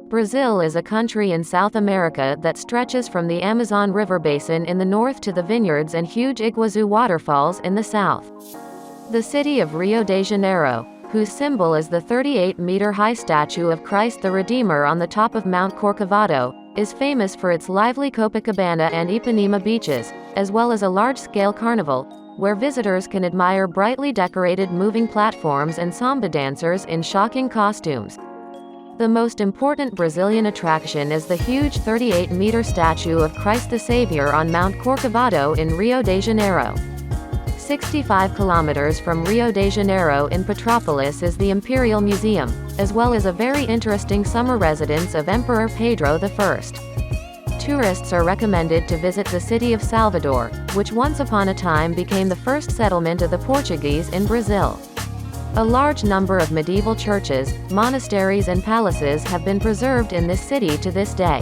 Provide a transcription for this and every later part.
Brazil is a country in South America that stretches from the Amazon River basin in the north to the vineyards and huge Iguazu waterfalls in the south. The city of Rio de Janeiro, whose symbol is the 38-meter-high statue of Christ the Redeemer on the top of Mount Corcovado, is famous for its lively Copacabana and Ipanema beaches, as well as a large-scale carnival, where visitors can admire brightly decorated moving platforms and samba dancers in shocking costumes. The most important Brazilian attraction is the huge 38-meter statue of Christ the Savior on Mount Corcovado in Rio de Janeiro. 65 kilometers from Rio de Janeiro in Petrópolis is the Imperial Museum, as well as a very interesting summer residence of Emperor Pedro I. Tourists are recommended to visit the city of Salvador, which once upon a time became the first settlement of the Portuguese in Brazil. A large number of medieval churches, monasteries and palaces have been preserved in this city to this day.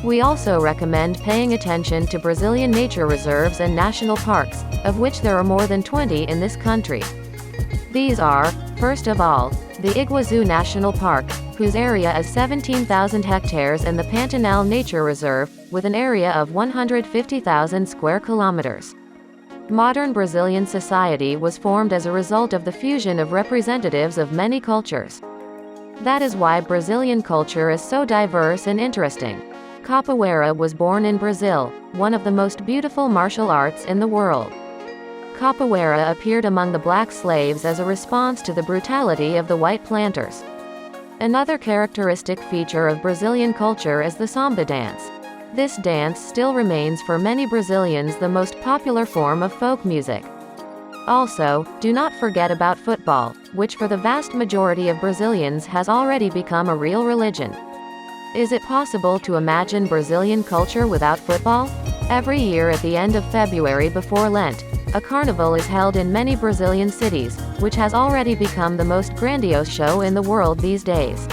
We also recommend paying attention to Brazilian nature reserves and national parks, of which there are more than 20 in this country. These are, first of all, the Iguazu National Park, whose area is 17,000 hectares, and the Pantanal Nature Reserve, with an area of 150,000 square kilometers. Modern Brazilian society was formed as a result of the fusion of representatives of many cultures. That is why Brazilian culture is so diverse and interesting. Capoeira was born in Brazil, one of the most beautiful martial arts in the world. Capoeira appeared among the black slaves as a response to the brutality of the white planters. Another characteristic feature of Brazilian culture is the samba dance. This dance still remains for many Brazilians the most popular form of folk music. Also, do not forget about football, which for the vast majority of Brazilians has already become a real religion. Is it possible to imagine Brazilian culture without football? Every year at the end of February before Lent, a carnival is held in many Brazilian cities, which has already become the most grandiose show in the world these days.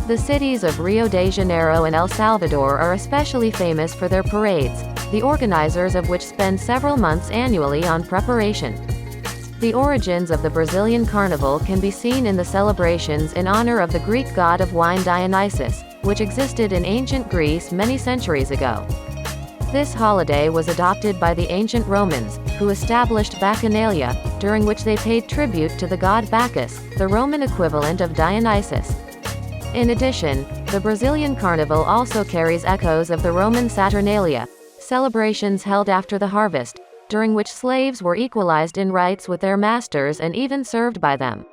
The cities of Rio de Janeiro and El Salvador are especially famous for their parades, the organizers of which spend several months annually on preparation. The origins of the Brazilian carnival can be seen in the celebrations in honor of the Greek god of wine Dionysus, which existed in ancient Greece many centuries ago. This holiday was adopted by the ancient Romans, who established Bacchanalia, during which they paid tribute to the god Bacchus, the Roman equivalent of Dionysus. In addition, the Brazilian carnival also carries echoes of the Roman Saturnalia, celebrations held after the harvest, during which slaves were equalized in rights with their masters and even served by them.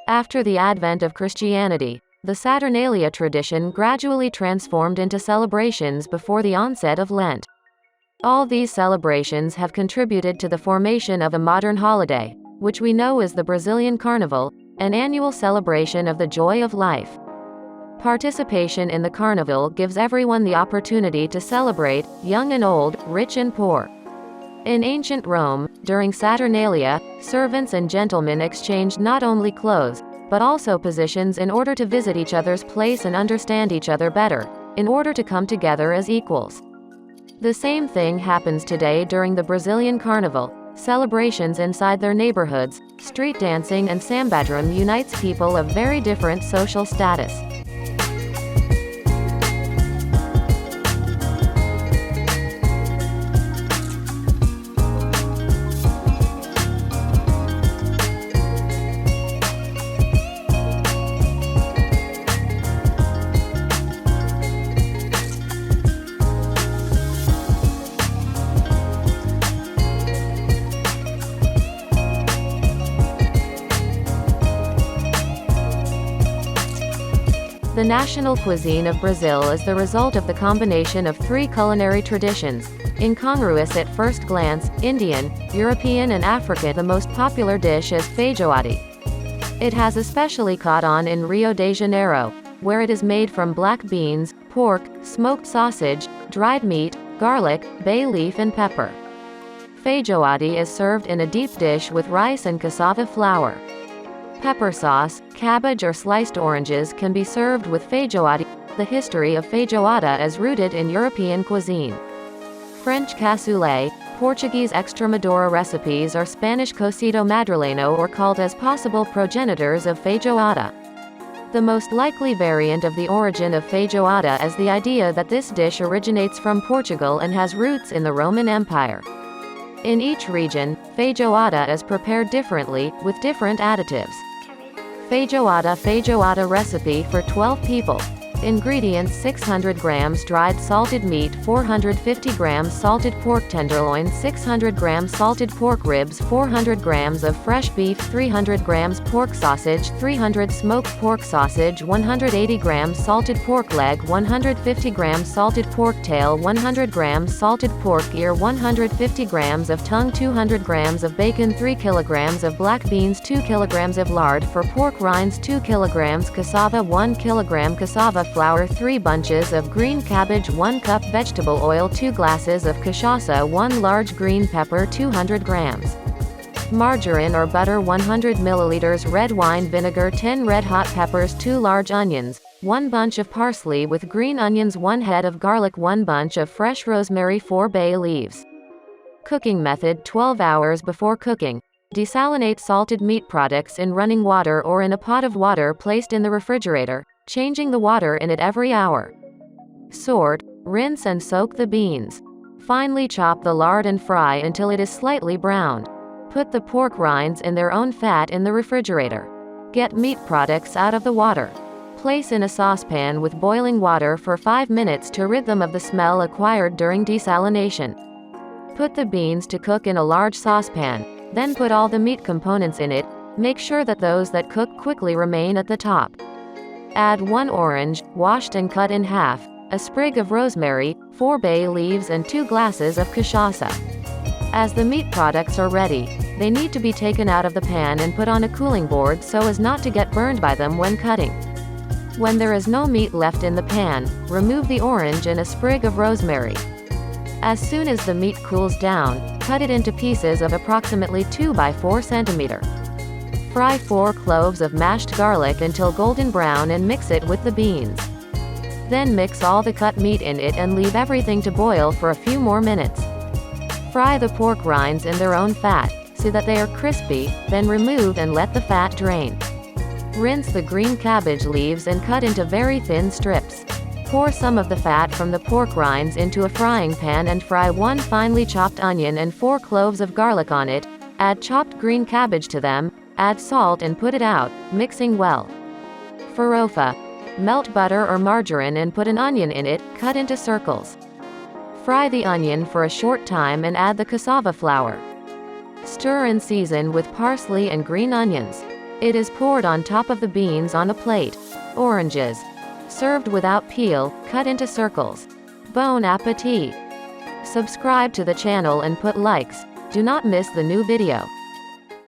After the advent of Christianity, the Saturnalia tradition gradually transformed into celebrations before the onset of Lent. All these celebrations have contributed to the formation of a modern holiday, which we know as the Brazilian Carnival, an annual celebration of the joy of life. Participation in the carnival gives everyone the opportunity to celebrate, young and old, rich and poor. In ancient Rome, during Saturnalia, servants and gentlemen exchanged not only clothes, but also positions in order to visit each other's place and understand each other better, in order to come together as equals. The same thing happens today during the Brazilian Carnival. Celebrations inside their neighborhoods, street dancing and sambadrum unites people of very different social status. The national cuisine of Brazil is the result of the combination of three culinary traditions, incongruous at first glance: Indian, European and African. The most popular dish is feijoada. It has especially caught on in Rio de Janeiro, where it is made from black beans, pork, smoked sausage, dried meat, garlic, bay leaf and pepper. Feijoada is served in a deep dish with rice and cassava flour. Pepper sauce, cabbage or sliced oranges can be served with feijoada. The history of feijoada is rooted in European cuisine. French cassoulet, Portuguese Extremadura recipes or Spanish cocido madrileño are called as possible progenitors of feijoada. The most likely variant of the origin of feijoada is the idea that this dish originates from Portugal and has roots in the Roman Empire. In each region, feijoada is prepared differently, with different additives. Feijoada recipe for 12 people. Ingredients: 600 grams dried salted meat, 450 grams salted pork tenderloin, 600 grams salted pork ribs, 400 grams of fresh beef, 300 grams pork sausage, 300 smoked pork sausage, 180 grams salted pork leg, 150 grams salted pork tail, 100 grams salted pork ear, 150 grams of tongue, 200 grams of bacon, 3 kilograms of black beans, 2 kilograms of lard for pork rinds, 2 kilograms cassava, 1 kilogram cassava flour, 3 bunches of green cabbage, 1 cup vegetable oil, 2 glasses of kashasa, 1 large green pepper, 200 grams margarine or butter, 100 milliliters red wine vinegar, 10 red hot peppers, 2 large onions, 1 bunch of parsley with green onions, 1 head of garlic, 1 bunch of fresh rosemary, 4 bay leaves. Cooking method: 12 hours before cooking. Desalinate salted meat products in running water or in a pot of water placed in the refrigerator, changing the water in it every hour. Sort, rinse and soak the beans. Finely chop the lard and fry until it is slightly browned. Put the pork rinds in their own fat in the refrigerator. Get meat products out of the water. Place in a saucepan with boiling water for 5 minutes to rid them of the smell acquired during desalination. Put the beans to cook in a large saucepan, then put all the meat components in it. Make sure that those that cook quickly remain at the top. Add 1 orange, washed and cut in half, a sprig of rosemary, 4 bay leaves and 2 glasses of kashasa. As the meat products are ready, they need to be taken out of the pan and put on a cooling board so as not to get burned by them when cutting. When there is no meat left in the pan, remove the orange and a sprig of rosemary. As soon as the meat cools down, cut it into pieces of approximately 2 by 4 centimeter. Fry 4 cloves of mashed garlic until golden brown and mix it with the beans. Then mix all the cut meat in it and leave everything to boil for a few more minutes. Fry the pork rinds in their own fat, so that they are crispy, then remove and let the fat drain. Rinse the green cabbage leaves and cut into very thin strips. Pour some of the fat from the pork rinds into a frying pan and fry 1 finely chopped onion and 4 cloves of garlic on it. Add chopped green cabbage to them. Add salt and put it out, mixing well. Farofa. Melt butter or margarine and put an onion in it, cut into circles. Fry the onion for a short time and add the cassava flour. Stir and season with parsley and green onions. It is poured on top of the beans on a plate. Oranges. Served without peel, cut into circles. Bon appetit! Subscribe to the channel and put likes. Do not miss the new video.